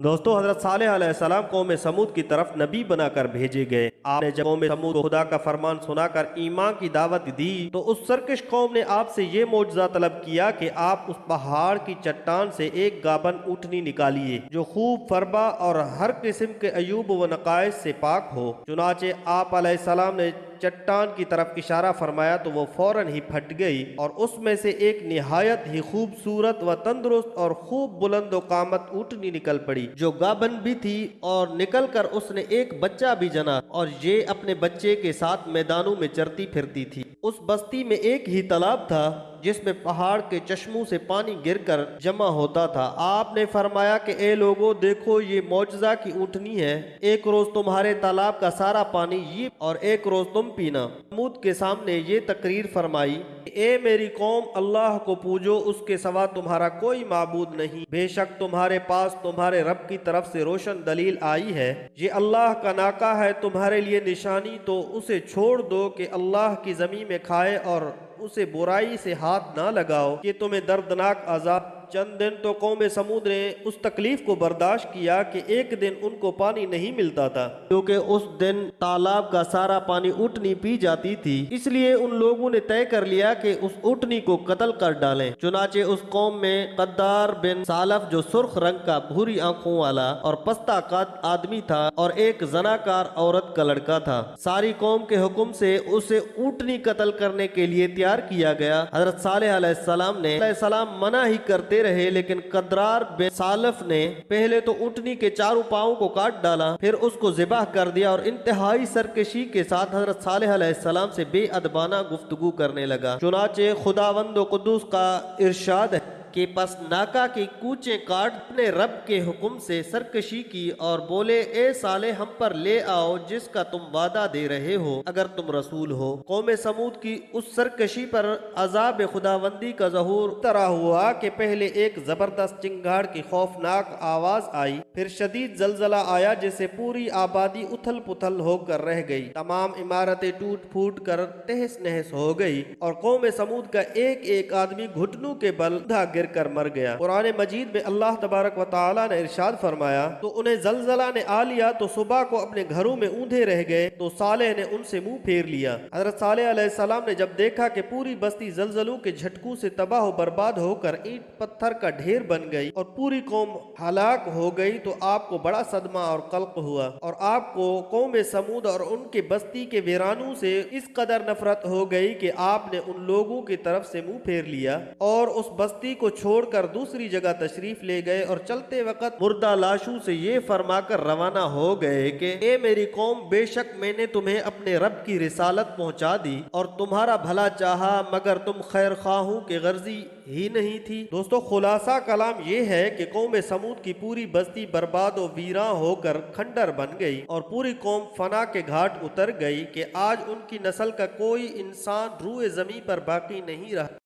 دوستو، حضرت صالح علیہ السلام قوم سمود کی طرف نبی بنا کر بھیجے گئے۔ آپ نے جب قوم سمود کو خدا کا فرمان سنا کر ایمان کی دعوت دی تو اس سرکش قوم نے آپ سے یہ معجزہ طلب کیا کہ آپ اس پہاڑ کی چٹان سے ایک گابن اونٹنی نکالیے جو خوب فربا اور ہر قسم کے عیوب و نقائص سے پاک ہو۔ چنانچہ آپ علیہ السلام نے چٹان کی طرف اشارہ فرمایا تو وہ فوراً ہی پھٹ گئی اور اس میں سے ایک نہایت ہی خوبصورت و تندرست اور خوب بلند و قامت اونٹنی نکل پڑی جو گابن بھی تھی، اور نکل کر اس نے ایک بچہ بھی جنا اور یہ اپنے بچے کے ساتھ میدانوں میں چرتی پھرتی تھی۔ اس بستی میں ایک ہی تالاب تھا جس میں پہاڑ کے چشموں سے پانی گر کر جمع ہوتا تھا۔ آپ نے فرمایا کہ اے لوگو، دیکھو یہ معجزہ کی اونٹنی ہے، ایک روز تمہارے تالاب کا سارا پانی یہ اور ایک روز تم پینا۔ سمود کے سامنے یہ تقریر فرمائی، اے میری قوم، اللہ کو پوجو، اس کے سوا تمہارا کوئی معبود نہیں۔ بے شک تمہارے پاس تمہارے رب کی طرف سے روشن دلیل آئی ہے، یہ اللہ کا ناکہ ہے تمہارے لیے نشانی، تو اسے چھوڑ دو کہ اللہ کی زمین میں کھائے اور اسے برائی سے ہاتھ نہ لگاؤ کہ تمہیں دردناک عذاب۔ چند دن تو قوم سمود نے اس تکلیف کو برداشت کیا کہ ایک دن ان کو پانی نہیں ملتا تھا، کیونکہ اس دن تالاب کا سارا پانی اونٹنی پی جاتی تھی۔ اس لیے ان لوگوں نے طے کر لیا کہ اس اونٹنی کو قتل کر ڈالیں۔ چنانچہ اس قوم میں قدار بن سالف، جو سرخ رنگ کا، بھوری آنکھوں والا اور پستہ قد آدمی تھا، اور ایک زناکار عورت کا لڑکا تھا، ساری قوم کے حکم سے اسے اونٹنی قتل کرنے کے لیے تیار کیا گیا۔ حضرت صالح علیہ السلام منع ہی کرتے رہے، لیکن قدار بن سالف نے پہلے تو اونٹنی کے چاروں پاؤں کو کاٹ ڈالا، پھر اس کو ذبح کر دیا اور انتہائی سرکشی کے ساتھ حضرت صالح علیہ السلام سے بے ادبانہ گفتگو کرنے لگا۔ چنانچہ خداوند و قدوس کا ارشاد ہے کہ پس ناکا کے کوچے کاٹ اپنے رب کے حکم سے سرکشی کی اور بولے، اے صالح، ہم پر لے آؤ جس کا تم وعدہ دے رہے ہو اگر تم رسول ہو۔ قوم سمود کی اس سرکشی پر عذاب خداوندی کا ظہور طرح ہوا کہ پہلے ایک زبردست چنگاڑ کی خوفناک آواز آئی، پھر شدید زلزلہ آیا جس سے پوری آبادی اتھل پتھل ہو کر رہ گئی، تمام عمارتیں ٹوٹ پھوٹ کر تہس نہس ہو گئی اور قوم سمود کا ایک ایک آدمی گھٹنوں کے بل گر کر مر گیا۔ قرآن مجید میں اللہ تبارک و تعالی نے ارشاد فرمایا، تو انہیں زلزلہ نے آ لیا تو صبح کو اپنے گھروں میں اوندھے رہ گئے، تو صالح نے ان سے منہ پھیر لیا۔ حضرت صالح علیہ السلام نے جب دیکھا کہ پوری بستی زلزلوں کے جھٹکوں سے تباہ و برباد ہو کر اینٹ پتھر کا ڈھیر بن گئی اور پوری قوم ہلاک ہو گئی، تو آپ کو بڑا صدمہ اور قلق ہوا، اور آپ کو قوم سمود اور ان کے بستی کے ویرانوں سے اس قدر نفرت ہو گئی کہ آپ نے ان لوگوں کی طرف سے منہ پھیر لیا اور اس بستی کو چھوڑ کر دوسری جگہ تشریف لے گئے، اور چلتے وقت مردہ لاشوں سے یہ فرما کر روانہ ہو گئے کہ اے میری قوم، بے شک میں نے تمہیں اپنے رب کی رسالت پہنچا دی اور تمہارا بھلا چاہا، مگر تم خیر خواہوں کے غرضی ہی نہیں تھی۔ دوستو، خلاصہ کلام یہ ہے کہ قوم سمود کی پوری بستی برباد و ویراں ہو کر کھنڈر بن گئی اور پوری قوم فنا کے گھاٹ اتر گئی کہ آج ان کی نسل کا کوئی انسان روئے زمین پر باقی نہیں رہا۔